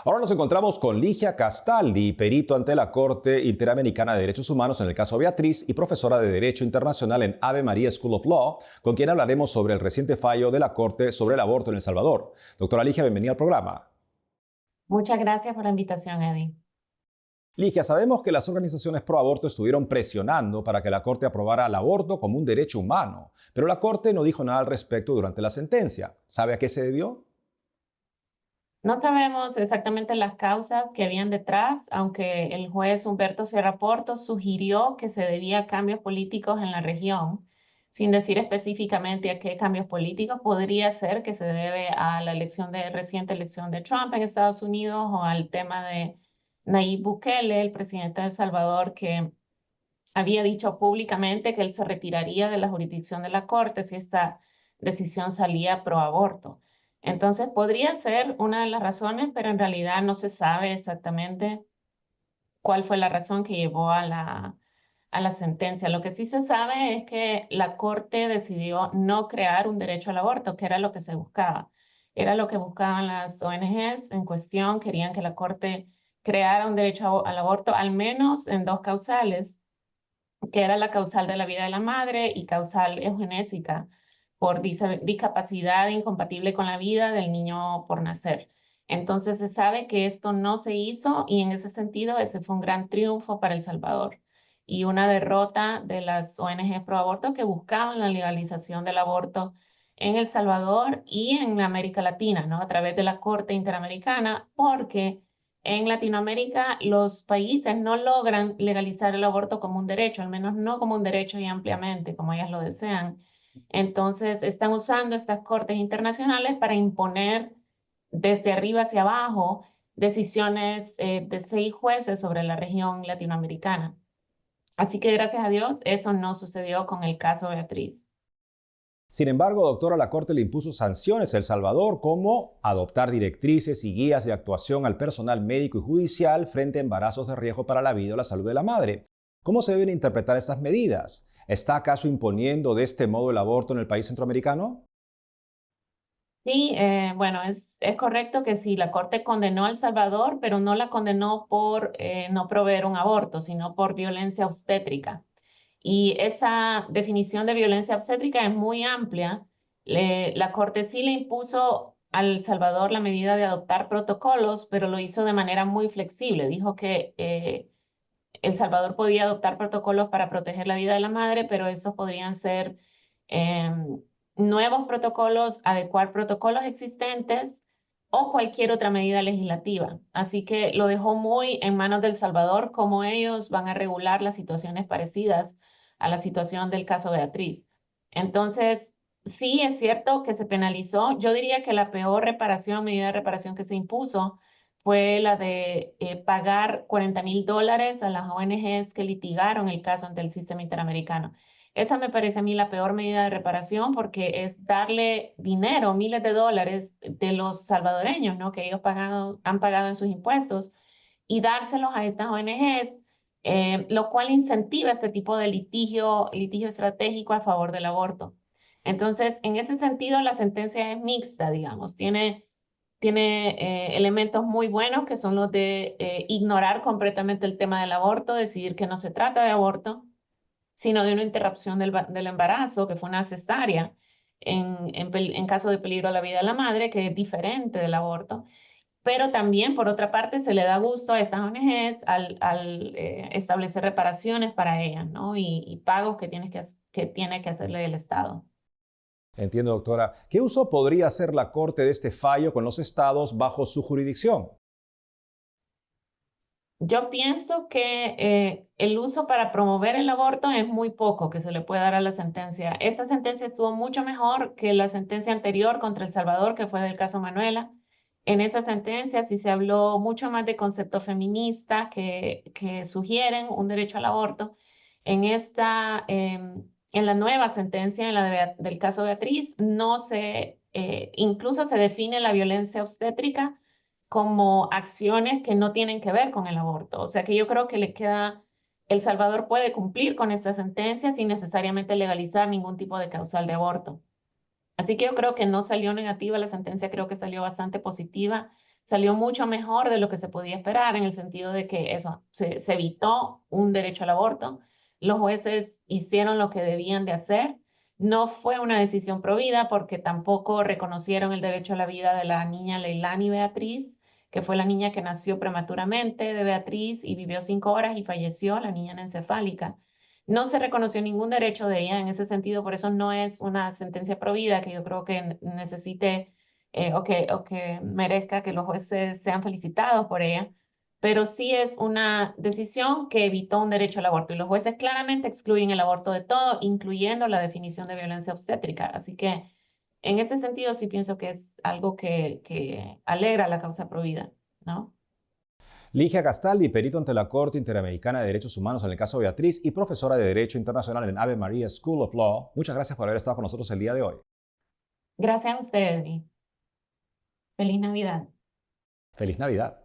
Ahora nos encontramos con Ligia Castaldi, perito ante la Corte Interamericana de Derechos Humanos en el caso Beatriz y profesora de Derecho Internacional en Ave María School of Law, con quien hablaremos sobre el reciente fallo de la Corte sobre el aborto en El Salvador. Doctora Ligia, bienvenida al programa. Muchas gracias por la invitación, Eddie. Ligia, sabemos que las organizaciones pro aborto estuvieron presionando para que la Corte aprobara el aborto como un derecho humano, pero la Corte no dijo nada al respecto durante la sentencia. ¿Sabe a qué se debió? No sabemos exactamente las causas que habían detrás, aunque el juez Humberto Sierra Portos sugirió que se debía a cambios políticos en la región, sin decir específicamente a qué cambios políticos. Podría ser que se debe a la reciente elección de Trump en Estados Unidos o al tema de Nayib Bukele, el presidente de El Salvador, que había dicho públicamente que él se retiraría de la jurisdicción de la Corte si esta decisión salía pro aborto. Entonces, podría ser una de las razones, pero en realidad no se sabe exactamente cuál fue la razón que llevó a la sentencia. Lo que sí se sabe es que la Corte decidió no crear un derecho al aborto, que era lo que se buscaba. Era lo que buscaban las ONGs en cuestión, querían que la Corte creara un derecho al aborto, al menos en dos causales, que era la causal de la vida de la madre y causal eugenésica por discapacidad incompatible con la vida del niño por nacer. Entonces se sabe que esto no se hizo y en ese sentido ese fue un gran triunfo para El Salvador y una derrota de las ONG pro aborto que buscaban la legalización del aborto en El Salvador y en América Latina, ¿no? A través de la Corte Interamericana, porque en Latinoamérica, los países no logran legalizar el aborto como un derecho, al menos no como un derecho y ampliamente, como ellas lo desean. Entonces, están usando estas cortes internacionales para imponer desde arriba hacia abajo decisiones de 6 jueces sobre la región latinoamericana. Así que, gracias a Dios, eso no sucedió con el caso Beatriz. Sin embargo, doctora, la Corte le impuso sanciones a El Salvador, como adoptar directrices y guías de actuación al personal médico y judicial frente a embarazos de riesgo para la vida o la salud de la madre. ¿Cómo se deben interpretar estas medidas? ¿Está acaso imponiendo de este modo el aborto en el país centroamericano? Sí, bueno, es correcto que sí, la Corte condenó a El Salvador, pero no la condenó por no proveer un aborto, sino por violencia obstétrica. Y esa definición de violencia obstétrica es muy amplia. La Corte sí le impuso a El Salvador la medida de adoptar protocolos, pero lo hizo de manera muy flexible. Dijo que El Salvador podía adoptar protocolos para proteger la vida de la madre, pero esos podrían ser nuevos protocolos, adecuar protocolos existentes o cualquier otra medida legislativa. Así que lo dejó muy en manos del Salvador cómo ellos van a regular las situaciones parecidas a la situación del caso Beatriz. Entonces, sí es cierto que se penalizó. Yo diría que la peor medida de reparación que se impuso fue la de pagar $40,000 a las ONGs que litigaron el caso ante el sistema interamericano. Esa me parece a mí la peor medida de reparación porque es darle dinero, miles de dólares de los salvadoreños, ¿no? Que ellos han pagado en sus impuestos y dárselos a estas ONGs, lo cual incentiva este tipo de litigio estratégico a favor del aborto. Entonces, en ese sentido, la sentencia es mixta, digamos, tiene elementos muy buenos que son los de ignorar completamente el tema del aborto, decidir que no se trata de aborto, sino de una interrupción del embarazo, que fue una cesárea en caso de peligro a la vida de la madre, que es diferente del aborto. Pero también, por otra parte, se le da gusto a estas ONGs al establecer reparaciones para ellas, ¿no? Y pagos que tiene que hacerle el Estado. Entiendo, doctora. ¿Qué uso podría hacer la Corte de este fallo con los estados bajo su jurisdicción? Yo pienso que el uso para promover el aborto es muy poco que se le puede dar a la sentencia. Esta sentencia estuvo mucho mejor que la sentencia anterior contra El Salvador, que fue del caso Manuela. En esa sentencia sí se habló mucho más de conceptos feministas que sugieren un derecho al aborto. En la nueva sentencia, del caso Beatriz, no se, incluso se define la violencia obstétrica como acciones que no tienen que ver con el aborto. O sea que yo creo que El Salvador puede cumplir con esta sentencia sin necesariamente legalizar ningún tipo de causal de aborto. Así que yo creo que no salió negativa la sentencia, creo que salió bastante positiva. salió mucho mejor de lo que se podía esperar en el sentido de que eso, se evitó un derecho al aborto. Los jueces hicieron lo que debían de hacer. No fue una decisión provida porque tampoco reconocieron el derecho a la vida de la niña Leilani Beatriz, que fue la niña que nació prematuramente de Beatriz y vivió 5 horas y falleció, la niña encefálica. No se reconoció ningún derecho de ella en ese sentido, por eso no es una sentencia provida que yo creo que necesite o que merezca que los jueces sean felicitados por ella, pero sí es una decisión que evitó un derecho al aborto y los jueces claramente excluyen el aborto de todo, incluyendo la definición de violencia obstétrica. Así que en ese sentido sí pienso que es algo que alegra la causa provida, ¿no? Ligia Castaldi, perito ante la Corte Interamericana de Derechos Humanos en el caso Beatriz y profesora de Derecho Internacional en Ave Maria School of Law, muchas gracias por haber estado con nosotros el día de hoy. Gracias a ustedes y feliz Navidad. Feliz Navidad.